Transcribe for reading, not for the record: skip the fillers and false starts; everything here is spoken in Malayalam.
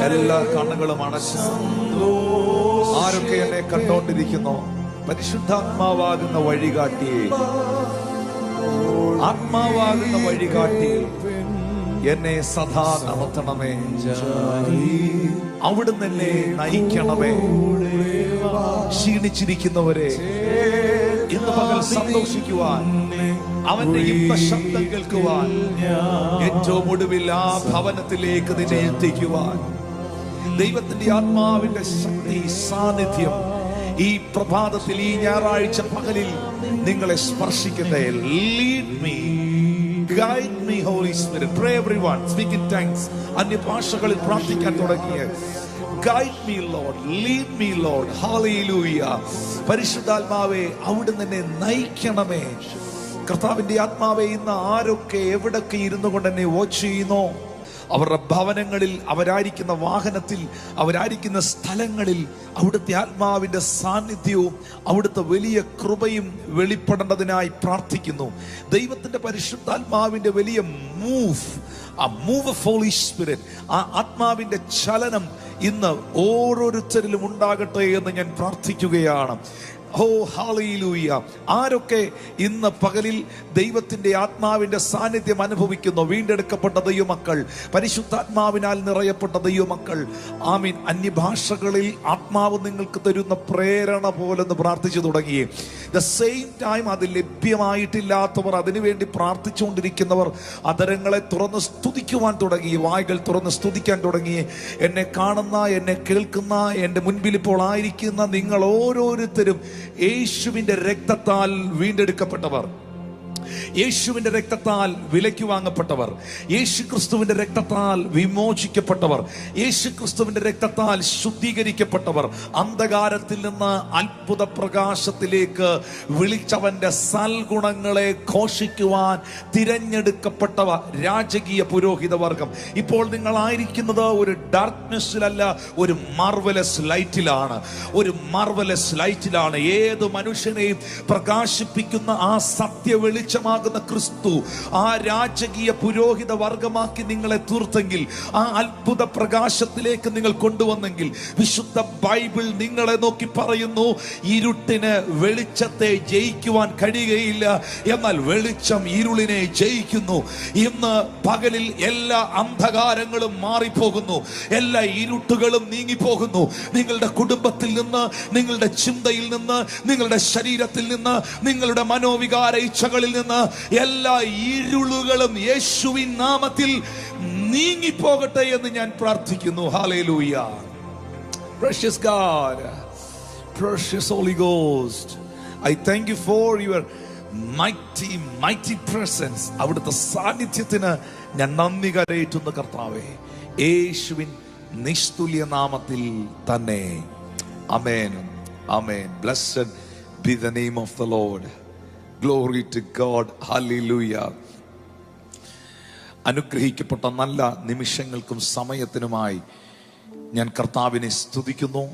എല്ലാ കണ്ണുകളും അടച്ചു. ആരൊക്കെ എന്നെ കണ്ടോണ്ടിരിക്കുന്നു, പരിശുദ്ധാത്മാവാകുന്ന വഴികാട്ടിയെ, ആത്മാവാകുന്ന വഴികാട്ടിയെ എന്നെ സദാ നടത്തണമേ. അവിടുന്ന് എന്നെ നയിക്കണമേ. ക്ഷീണിച്ചിരിക്കുന്നവരെ ഇന്ന് പകൽ സന്തോഷിക്കുവാൻ, അവന്റെ ഇമ്പ ശബ്ദം കേൾക്കുവാൻ, ഏറ്റവും ഒടുവിൽ ആ ഭവനത്തിലേക്ക് നിന്നെ എത്തിക്കുവാൻ ദൈവത്തിന്റെ ആത്മാവിന്റെ ശക്തി, സാന്നിധ്യം ഈ പ്രഭാതത്തിൽ, ഈ ഞായറാഴ്ച പകലിൽ നിങ്ങളെ സ്പർശിക്കട്ടെ. Lead me, guide me, Holy Spirit. Pray everyone, speak in tongues. അന്യഭാഷകളിൽ പ്രാർത്ഥിക്കാൻ തുടങ്ങിയ Guide me, Lord. Lead me, Lord. Hallelujah. പരിശുദ്ധാത്മാവേ, അവിടുന്ന് എന്നെ നയിക്കണമേ. കർത്താവിന്റെ ആത്മാവേ, ഇന്ന് ആരൊക്കെ എവിടൊക്കെ ഇരുന്നു കൊണ്ട് എന്നെ വാച്ച് ചെയ്യുന്നോ, അവരുടെ ഭവനങ്ങളിൽ, അവരായിരിക്കുന്ന വാഹനത്തിൽ, അവരായിരിക്കുന്ന സ്ഥലങ്ങളിൽ അവിടുത്തെ ആത്മാവിന്റെ സാന്നിധ്യവും അവിടുത്തെ വലിയ കൃപയും വെളിപ്പെടേണ്ടതിനായി പ്രാർത്ഥിക്കുന്നു. ദൈവത്തിന്റെ പരിശുദ്ധാത്മാവിന്റെ വലിയ ആ മൂവ് ഓഫ് ഹോളി സ്പിരിറ്റ്, ആ ആത്മാവിന്റെ ചലനം ഇന്ന് ഓരോരുത്തരിലും ഉണ്ടാകട്ടെ എന്ന് ഞാൻ പ്രാർത്ഥിക്കുകയാണ്. ഓ ഹല്ലേലൂയ. ആരൊക്കെ ഇന്ന് പകലിൽ ദൈവത്തിന്റെ ആത്മാവിന്റെ സാന്നിധ്യം അനുഭവിക്കുന്നു, വീണ്ടെടുക്കപ്പെട്ട ദൈവമക്കൾ, പരിശുദ്ധാത്മാവിനാൽ നിറയപ്പെട്ട ദൈവമക്കൾ, ആമീൻ. അന്യഭാഷകളിൽ ആത്മാവ് നിങ്ങൾക്ക് തരുന്ന പ്രേരണ പോലെന്ന് പ്രാർത്ഥിച്ചു തുടങ്ങി. ദ സെയിം ടൈം അത് ലഭ്യമായിട്ടില്ലാത്തവർ, അതിനുവേണ്ടി പ്രാർത്ഥിച്ചുകൊണ്ടിരിക്കുന്നവർ അധരങ്ങളെ തുറന്ന് സ്തുതിക്കുവാൻ തുടങ്ങി, വായ്കൾ തുറന്ന് സ്തുതിക്കാൻ തുടങ്ങി. എന്നെ കാണുന്ന, എന്നെ കേൾക്കുന്ന, എൻ്റെ മുൻപിൽ ഇപ്പോൾ ആയിരിക്കുന്ന നിങ്ങൾ ഓരോരുത്തരും യേശുവിന്റെ രക്തത്താൽ വീണ്ടെടുക്കപ്പെട്ടവർ, യേശുവിന്റെ രക്തത്താൽ വിലയ്ക്ക് വാങ്ങപ്പെട്ടവർ, യേശു ക്രിസ്തുവിന്റെ രക്തത്താൽ വിമോചിക്കപ്പെട്ടവർ, യേശു ക്രിസ്തുവിന്റെ രക്തത്താൽ ശുദ്ധീകരിക്കപ്പെട്ടവർ, അന്ധകാരത്തിൽ നിന്ന് അത്ഭുത പ്രകാശത്തിലേക്ക് വിളിച്ചവന്റെ സൽഗുണങ്ങളെ ഘോഷിക്കുവാൻ തിരഞ്ഞെടുക്കപ്പെട്ടവ രാജകീയ പുരോഹിത വർഗം. ഇപ്പോൾ നിങ്ങളായിരിക്കുന്നത് ഒരു ഡാർക്ക്നെസ്സിലല്ല, ഒരു മാർവലസ് ലൈറ്റിലാണ്. ഒരു മാർവലസ് ലൈറ്റിലാണ്. ഏത് മനുഷ്യനെയും പ്രകാശിപ്പിക്കുന്ന ആ സത്യ വെളിച്ചമാകുന്ന ക്രിസ്തു ആ രാജകീയ പുരോഹിത വർഗമാക്കി നിങ്ങളെ തീർത്തെങ്കിൽ, ആ അത്ഭുത പ്രകാശത്തിലേക്ക് നിങ്ങൾ കൊണ്ടുവന്നെങ്കിൽ, വിശുദ്ധ ബൈബിൾ നിങ്ങളെ നോക്കി പറയുന്നു, ഇരുട്ടിന് വെളിച്ചത്തെ ജയിക്കുവാൻ കഴിയുകയില്ല, എന്നാൽ വെളിച്ചം ഇരുളിനെ ജയിക്കുന്നു. ഇന്ന് പകലിൽ എല്ലാ അന്ധകാരങ്ങളും മാറിപ്പോകുന്നു, എല്ലാ ഇരുട്ടുകളും നീങ്ങിപ്പോകുന്നു. നിങ്ങളുടെ കുടുംബത്തിൽ നിന്ന്, നിങ്ങളുടെ ചിന്തയിൽ നിന്ന്, നിങ്ങളുടെ ശരീരത്തിൽ നിന്ന്, നിങ്ങളുടെ മനോവികാര ഇച്ഛകളിൽ നിന്ന് എല്ലാ ഇരുളുകളും യേശുവിൻ നാമത്തിൽ നീങ്ങിപ്പോകട്ടെ എന്ന് ഞാൻ പ്രാർത്ഥിക്കുന്നു. Hallelujah. Precious God, precious Holy Ghost, I thank you for your mighty presence. അവിടുത്തെ സാന്നിധ്യത്തിന് ഞാൻ നന്ദി കരയേറ്റുന്നു കർത്താവേ, യേശുവിൻ നിസ്തുല്യ നാമത്തിൽ തന്നെ. ആമേൻ, ആമേൻ. Blessed be the name of the Lord. Glory to God. Hallelujah. അനുഗ്രഹിക്കപ്പെട്ട നല്ല നിമിഷങ്ങൾക്കും സമയത്തിനുമായി ഞാൻ കർത്താവിനെ സ്തുതിക്കുന്നു.